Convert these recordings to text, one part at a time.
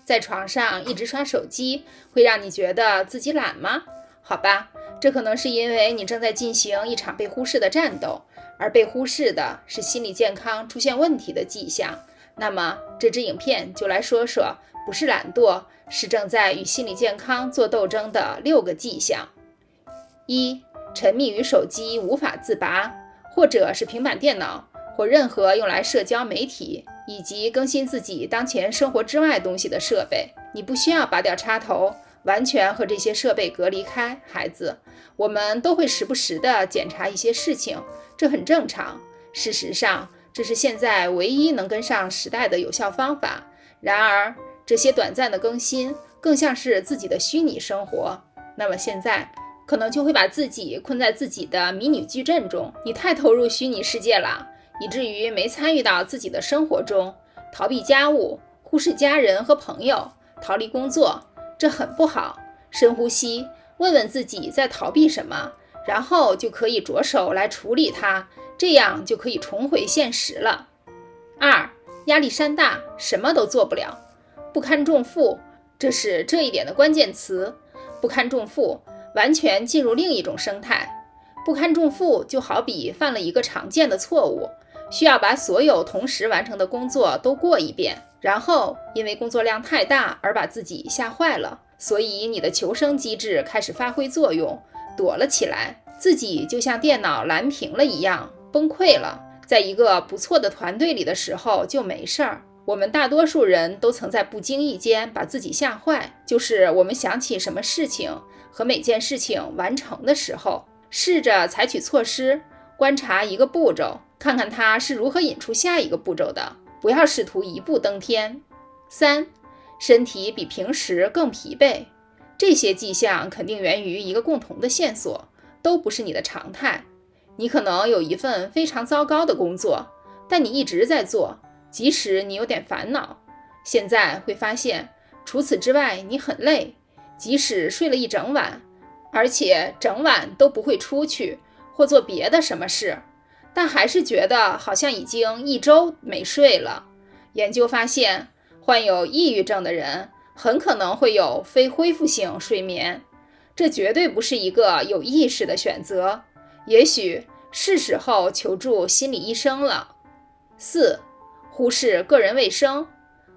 在床上一直刷手机会让你觉得自己懒吗？好吧，这可能是因为你正在进行一场被忽视的战斗，而被忽视的是心理健康出现问题的迹象。那么这支影片就来说说，不是懒惰，是正在与心理健康做斗争的6个迹象。1. 沉迷于手机无法自拔，或者是平板电脑或任何用来社交媒体以及更新自己当前生活之外东西的设备。你不需要拔掉插头，完全和这些设备隔离开。孩子，我们都会时不时地检查一些事情，这很正常。事实上，这是现在唯一能跟上时代的有效方法。然而，这些短暂的更新更像是自己的虚拟生活。那么现在可能就会把自己困在自己的迷你矩阵中，你太投入虚拟世界了，以至于没参与到自己的生活中，逃避家务，忽视家人和朋友，逃离工作，这很不好。深呼吸，问问自己在逃避什么，然后就可以着手来处理它，这样就可以重回现实了。2. 压力山大，什么都做不了，不堪重负，这是这一点的关键词。不堪重负，完全进入另一种生态。不堪重负就好比犯了一个常见的错误，需要把所有同时完成的工作都过一遍，然后因为工作量太大而把自己吓坏了，所以你的求生机制开始发挥作用，躲了起来，自己就像电脑蓝屏了一样崩溃了。在一个不错的团队里的时候就没事儿。我们大多数人都曾在不经意间把自己吓坏，就是我们想起什么事情和每件事情完成的时候，试着采取措施，观察一个步骤，看看它是如何引出下一个步骤的，不要试图一步登天。3. 身体比平时更疲惫，这些迹象肯定源于一个共同的线索，都不是你的常态。你可能有一份非常糟糕的工作，但你一直在做，即使你有点烦恼。现在会发现，除此之外你很累，即使睡了一整晚，而且整晚都不会出去或做别的什么事，但还是觉得好像已经1周没睡了。研究发现，患有抑郁症的人很可能会有非恢复性睡眠，这绝对不是一个有意识的选择，也许是时候求助心理医生了。4. 忽视个人卫生，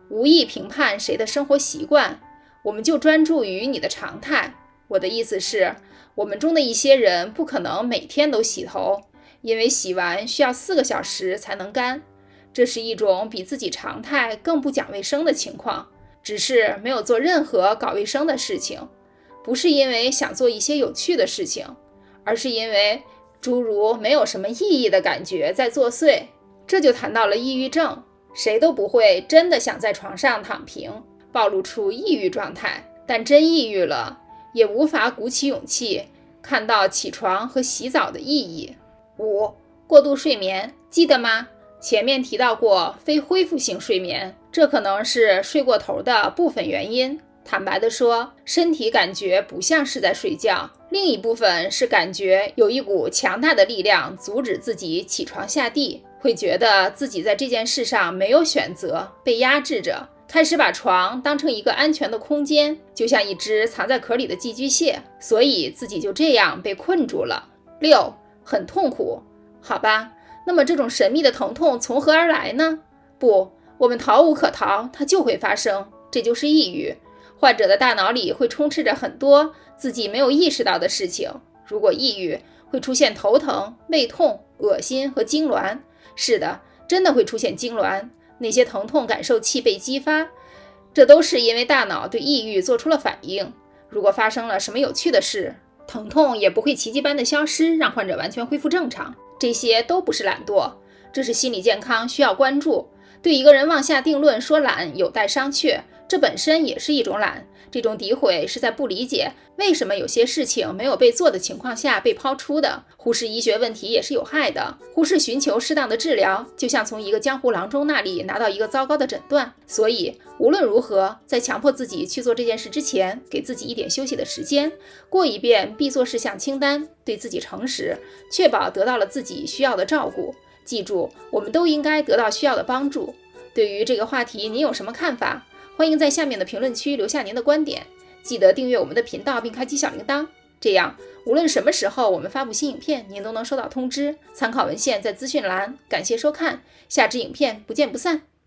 无意评判谁的生活习惯，我们就专注于你的常态。我的意思是，我们中的一些人不可能每天都洗头，因为洗完需要4个小时才能干。这是一种比自己常态更不讲卫生的情况，只是没有做任何搞卫生的事情，不是因为想做一些有趣的事情，而是因为诸如没有什么意义的感觉在作祟。这就谈到了抑郁症，谁都不会真的想在床上躺平，暴露出抑郁状态，但真抑郁了，也无法鼓起勇气看到起床和洗澡的意义。5. 过度睡眠，记得吗？前面提到过非恢复性睡眠，这可能是睡过头的部分原因。坦白地说，身体感觉不像是在睡觉，另一部分是感觉有一股强大的力量阻止自己起床下地，会觉得自己在这件事上没有选择，被压制着，开始把床当成一个安全的空间，就像一只藏在壳里的寄居蟹，所以自己就这样被困住了。6. 很痛苦，好吧，那么这种神秘的疼痛从何而来呢？不，我们逃无可逃，它就会发生，这就是抑郁。患者的大脑里会充斥着很多自己没有意识到的事情。如果抑郁，会出现头疼、胃痛、恶心和痉挛。是的，真的会出现痉挛，那些疼痛感受器被激发，这都是因为大脑对抑郁做出了反应。如果发生了什么有趣的事，疼痛也不会奇迹般的消失，让患者完全恢复正常。这些都不是懒惰，这是心理健康需要关注。对一个人妄下定论说懒有待商榷，这本身也是一种懒。这种诋毁是在不理解为什么有些事情没有被做的情况下被抛出的。忽视医学问题也是有害的，忽视寻求适当的治疗，就像从一个江湖郎中那里拿到一个糟糕的诊断。所以无论如何，在强迫自己去做这件事之前，给自己一点休息的时间，过一遍必做事项清单，对自己诚实，确保得到了自己需要的照顾。记住，我们都应该得到需要的帮助。对于这个话题，你有什么看法？欢迎在下面的评论区留下您的观点，记得订阅我们的频道并开启小铃铛，这样无论什么时候我们发布新影片，您都能收到通知。参考文献在资讯栏。感谢收看，下支影片不见不散。